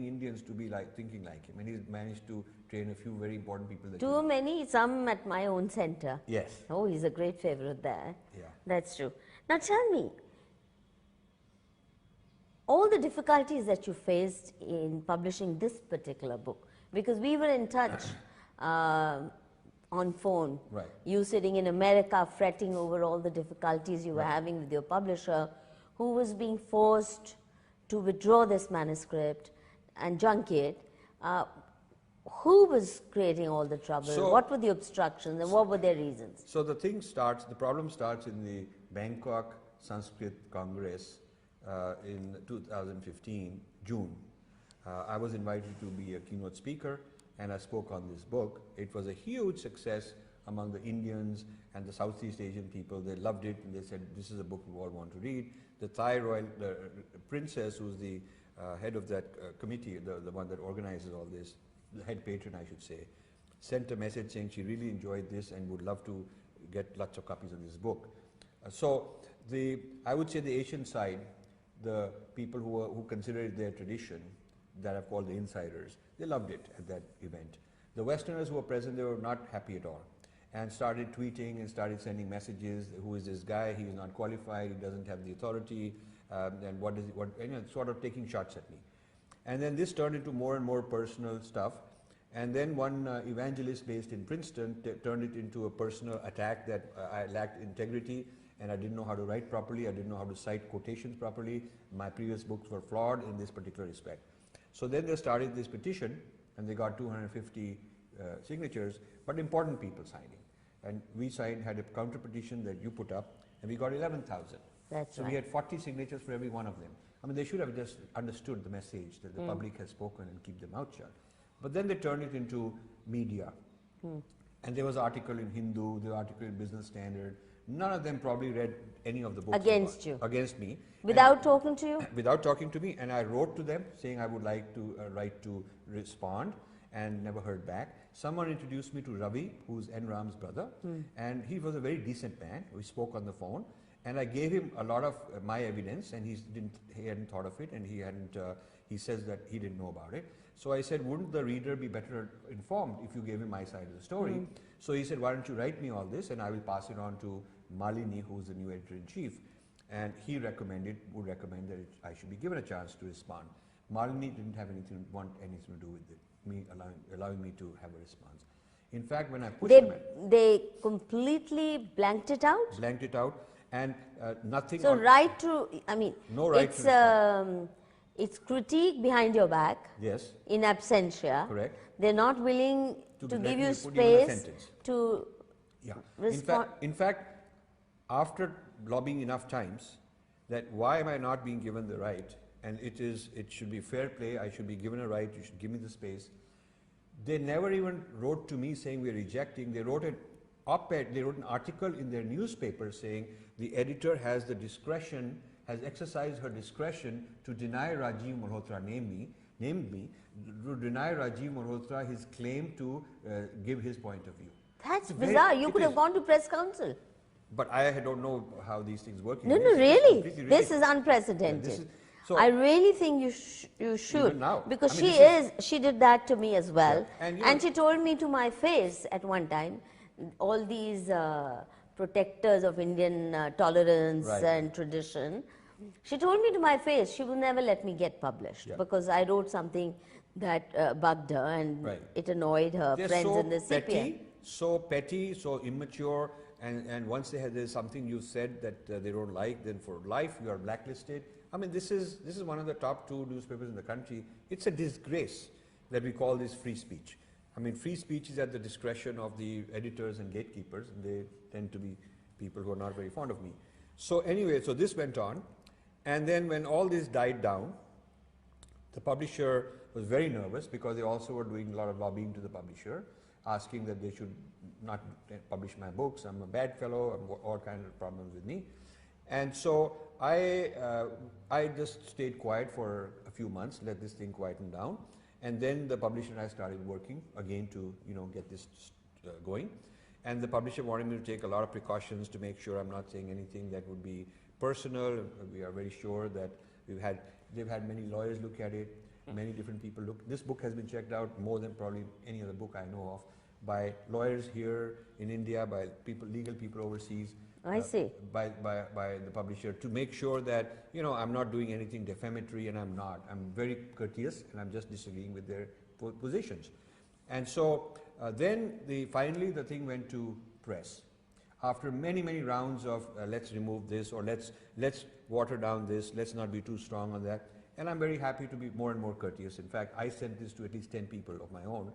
Indians to be like thinking like him, and he's managed to train a few very important people. That Too many, some at my own center. Yes. Oh, he's a great favorite there. Yeah. That's true. Now tell me, all the difficulties that you faced in publishing this particular book, because we were in touch on phone. Right. You sitting in America fretting over all the difficulties you were having with your publisher, who was being forced to withdraw this manuscript and junk it. Who was creating all the trouble? So, what were the obstructions and what were their reasons? So the problem starts in the Bangkok Sanskrit Congress in 2015, June. I was invited to be a keynote speaker and I spoke on this book. It was a huge success among the Indians and the Southeast Asian people. They loved it and they said, this is a book we all want to read. The Thai royal princess, who's the head of that committee, the one that organizes all this, the head patron I should say, sent a message saying she really enjoyed this and would love to get lots of copies of this book. So I would say the Asian side, the people who consider it their tradition, that I've called the insiders, they loved it at that event. The Westerners who were present, they were not happy at all and started tweeting and started sending messages. Who is this guy? He is not qualified. He doesn't have the authority. And sort of taking shots at me. And then this turned into more and more personal stuff. And then one evangelist based in Princeton turned it into a personal attack that I lacked integrity and I didn't know how to write properly. I didn't know how to cite quotations properly. My previous books were flawed in this particular respect. So then they started this petition and they got 250 signatures, but important people signing. And we had a counter petition that you put up and we got 11,000. That's so right. We had 40 signatures for every one of them. I mean, they should have just understood the message that the public has spoken and keep their mouth shut. But then they turned it into media. And there was an article in Hindu, there was an article in Business Standard. None of them probably read any of the books. Against you. Against me. Without talking to you? Without talking to me. And I wrote to them saying I would like to write to respond and never heard back. Someone introduced me to Ravi, who's N. Ram's brother. And he was a very decent man. We spoke on the phone. And I gave him a lot of my evidence and he hadn't thought of it and he says that he didn't know about it. So I said, wouldn't the reader be better informed if you gave him my side of the story? So he said, why don't you write me all this and I will pass it on to Malini, who's the new editor-in-chief. And he would recommend that I should be given a chance to respond. Malini didn't want anything to do with it, me allowing me to have a response. In fact, when I pushed they completely blanked it out? Blanked it out. And nothing. So right to, I mean, no right it's critique behind your back. Yes. In absentia. Correct. They're not willing to give you space to respond. In fact, after lobbying enough times, that why am I not being given the right? And it should be fair play. I should be given a right. You should give me the space. They never even wrote to me saying we're rejecting. They wrote an op-ed. They wrote an article in their newspaper saying the editor has the discretion, has exercised her discretion to deny Rajiv Malhotra, named me, to deny Rajiv Malhotra his claim to give his point of view. That's bizarre. You could have gone to press council. But I don't know how these things work. No, really. This is unprecedented. So I really think you should, now, because she did that to me as well, yeah. and she told me to my face at one time, all these protectors of Indian tolerance and tradition, she told me to my face she will never let me get published because I wrote something that bugged her and it annoyed her friends in the CPM. So petty, so immature, and once there's something you said that they don't like, then for life you are blacklisted. I mean, this is one of the top 2 newspapers in the country. It's a disgrace that we call this free speech. I mean, free speech is at the discretion of the editors and gatekeepers, and they tend to be people who are not very fond of me. So anyway, so this went on, and then when all this died down, the publisher was very nervous because they also were doing a lot of lobbying to the publisher, asking that they should not publish my books. I'm a bad fellow, all kinds of problems with me. And so I just stayed quiet for a few months, let this thing quieten down. And then the publisher and I started working again to get this going. And the publisher wanted me to take a lot of precautions to make sure I'm not saying anything that would be personal. We are very sure that they've had many lawyers look at it. Many different people look. This book has been checked out more than probably any other book I know of by lawyers here in India, by people, legal people overseas. I see. By the publisher, to make sure that, you know, I'm not doing anything defamatory, and I'm not. I'm very courteous, and I'm just disagreeing with their positions. And so then finally the thing went to press. After many rounds of let's remove this, or let's water down this, let's not be too strong on that. And I'm very happy to be more and more courteous. In fact, I sent this to at least 10 people of my own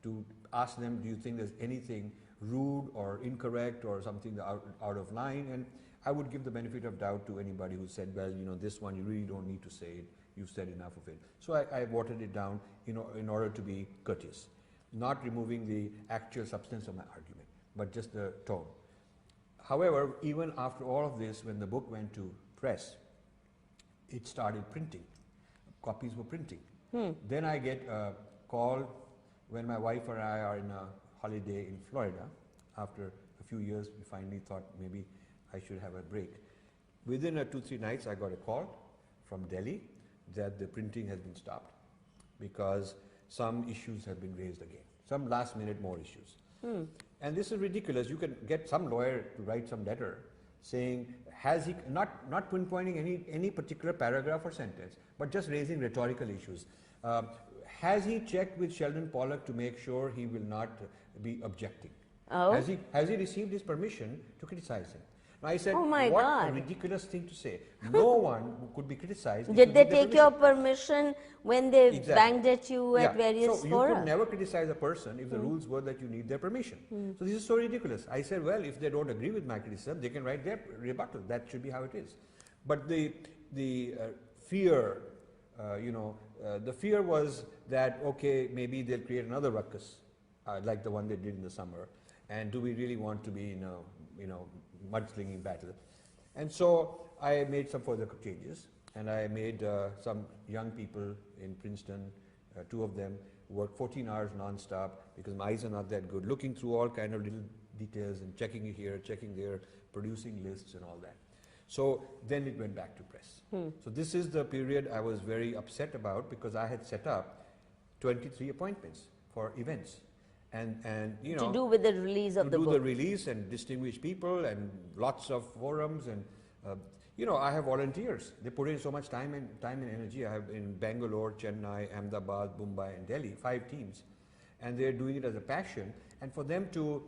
to ask them, do you think there's anything rude or incorrect or something out of line? And I would give the benefit of doubt to anybody who said, well, you know, this one you really don't need to say it, you've said enough of it. So I watered it down in order to be courteous, not removing the actual substance of my argument, but just the tone. However, even after all of this, when the book went to press, it started printing. Copies were printing. Then I get a call when my wife and I are in a holiday in Florida. After a few years, we finally thought maybe I should have a break. Within 2-3 nights, I got a call from Delhi that the printing has been stopped because some issues have been raised again, some last minute more issues. And this is ridiculous. You can get some lawyer to write some letter saying, has he, not pinpointing any particular paragraph or sentence, but just raising rhetorical issues. Has he checked with Sheldon Pollock to make sure he will not be objecting? Oh. Has he received his permission to criticize him? Now I said, Oh my what God. a ridiculous thing to say. No one could be criticized. Did they take your permission when they banged at you at various so fora? you could never criticize a person if the rules were that you need their permission. So this is so ridiculous. I said, well, if they don't agree with my criticism, they can write their rebuttal. That should be how it is. But the fear, the fear was that, okay, maybe they'll create another ruckus like the one they did in the summer. And do we really want to be in a mudslinging battle? And so I made some further changes, and I made some young people in Princeton, 2 of them, work 14 hours non-stop because my eyes are not that good, looking through all kind of little details and checking it here, checking there, producing lists and all that. So then it went back to press. So this is the period I was very upset about because I had set up 23 appointments for events. And you know, to do with the release of the book. To do the release and distinguish people and lots of forums and I have volunteers. They put in so much time and energy. I have in Bangalore, Chennai, Ahmedabad, Mumbai and Delhi, 5 teams, and they're doing it as a passion. And for them to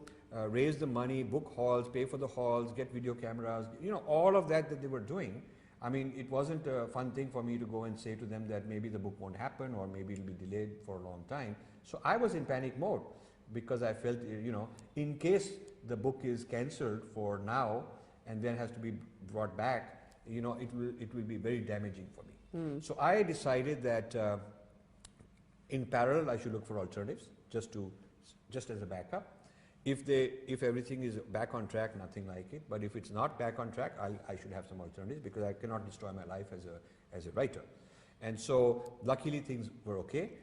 raise the money, book halls, pay for the halls, get video cameras, all of that they were doing. I mean, it wasn't a fun thing for me to go and say to them that maybe the book won't happen or maybe it'll be delayed for a long time. So I was in panic mode because I felt, in case the book is cancelled for now and then has to be brought back, it will be very damaging for me. So I decided that in parallel I should look for alternatives just as a backup. If everything is back on track, nothing like it. But if it's not back on track, I should have some alternatives because I cannot destroy my life as a writer. And so luckily things were okay.